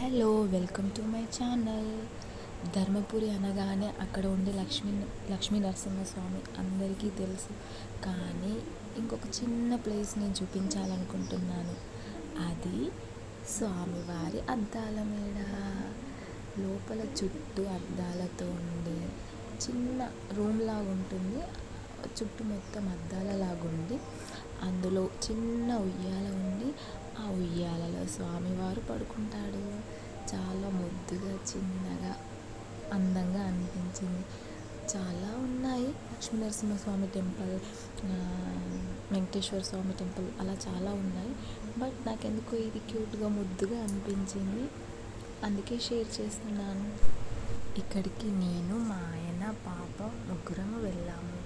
Hello, welcome to my channel. Dharmapuri అనగానే అక్కడ ఉండే లక్ష్మీ నరసింహస్వామి అందరికీ తెలుసు. కానీ ఇంకొక చిన్న ప్లేస్ నేను చూపించాలనుకుంటున్నాను. అది స్వామివారి అద్దాల మేడ. లోపల చుట్టూ అద్దాలతో ఉండి చిన్న రూమ్ లాగా ఉంటుంది. చుట్టూ మొత్తం అద్దాల లాగుండి అందులో చిన్న ఉయ్యాల ఉండి ఆ ఉయ్యాలలో స్వామివారు పడుకుంటాడు. చాలా ముద్దుగా, చిన్నగా, అందంగా అనిపించింది. చాలా ఉన్నాయి, లక్ష్మీ నరసింహస్వామి టెంపుల్, వెంకటేశ్వర స్వామి టెంపుల్, అలా చాలా ఉన్నాయి. బట్ నాకెందుకో ఇది క్యూట్గా, ముద్దుగా అనిపించింది, అందుకే షేర్ చేస్తున్నాను. ఇక్కడికి నేను, మా ఆయన, పాప ముగ్గురము వెళ్ళాము.